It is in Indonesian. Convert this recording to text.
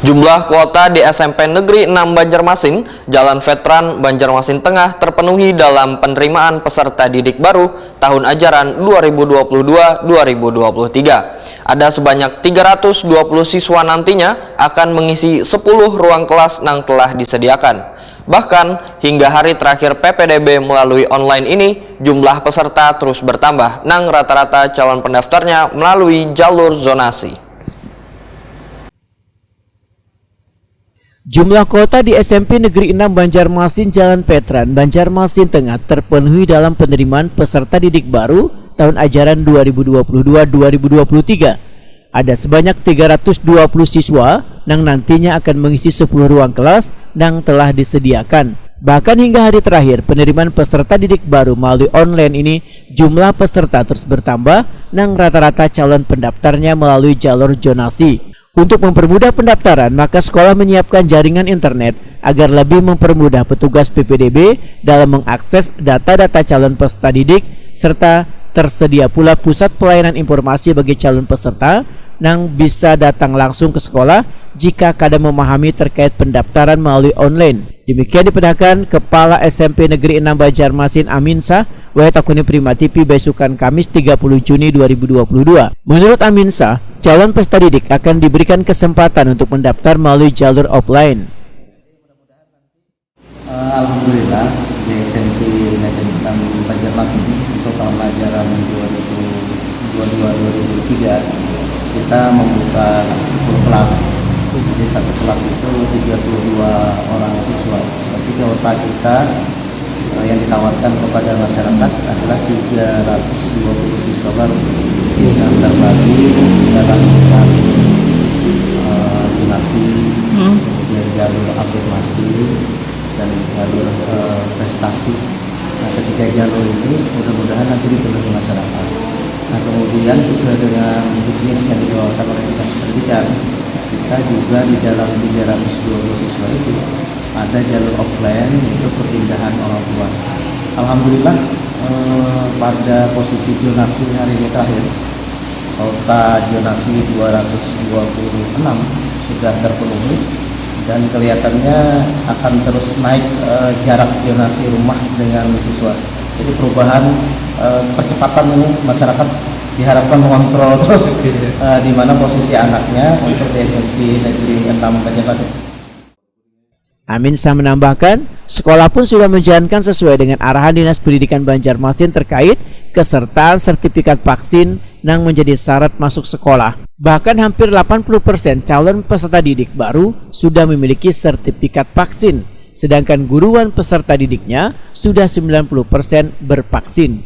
Jumlah kuota di SMP Negeri 6 Banjarmasin, Jalan Veteran Banjarmasin Tengah terpenuhi dalam penerimaan peserta didik baru tahun ajaran 2022-2023. Ada sebanyak 320 siswa nantinya akan mengisi 10 ruang kelas yang telah disediakan. Bahkan hingga hari terakhir PPDB melalui online ini, jumlah peserta terus bertambah, nang rata-rata calon pendaftarnya melalui jalur zonasi. Jumlah kuota di SMP Negeri 6 Banjarmasin Jalan Veteran Banjarmasin Tengah terpenuhi dalam penerimaan peserta didik baru tahun ajaran 2022-2023. Ada sebanyak 320 siswa yang nantinya akan mengisi 10 ruang kelas yang telah disediakan. Bahkan hingga hari terakhir penerimaan peserta didik baru melalui online ini, jumlah peserta terus bertambah yang rata-rata calon pendaftarnya melalui jalur zonasi. Untuk mempermudah pendaftaran, maka sekolah menyiapkan jaringan internet agar lebih mempermudah petugas PPDB dalam mengakses data-data calon peserta didik, serta tersedia pula pusat pelayanan informasi bagi calon peserta yang bisa datang langsung ke sekolah jika kadang memahami terkait pendaftaran melalui online. Demikian dipendahkan Kepala SMP Negeri 6 Banjarmasin Aminsah, Takuni Prima TV besukan Kamis 30 Juni 2022. Menurut Aminsah, calon peserta didik akan diberikan kesempatan untuk mendaftar melalui jalur offline. Alhamdulillah di SMP Negeri 6 Banjarmasin untuk tahun ajaran 2022-2023 kita membuka 10 kelas. Jadi satu kelas itu 32 orang siswa. Berarti kuota kita yang ditawarkan kepada masyarakat adalah 320 siswa baru yang terbagi dalam donasi, kemudian jalur afirmasi dan jalur prestasi. Nah, ketiga jalur ini mudah-mudahan nanti dipenuhi masyarakat. Nah, kemudian sesuai dengan bisnis yang dikeluarkan oleh Dinas Pendidikan, kita juga di dalam 320 siswa itu ada jalur offline untuk perpindahan orang tua. Alhamdulillah pada posisi zonasi hari ini terakhir, kuota zonasi 226 sudah terpenuhi dan kelihatannya akan terus naik jarak zonasi rumah dengan siswa. Jadi perubahan percepatan ini masyarakat diharapkan mengontrol terus di mana posisi anaknya untuk di SMP Negeri 6 Banjarmasin. Aminsah menambahkan, sekolah pun sudah menjalankan sesuai dengan arahan Dinas Pendidikan Banjarmasin terkait kesertaan sertifikat vaksin yang menjadi syarat masuk sekolah. Bahkan hampir 80% calon peserta didik baru sudah memiliki sertifikat vaksin, sedangkan guruan peserta didiknya sudah 90% bervaksin.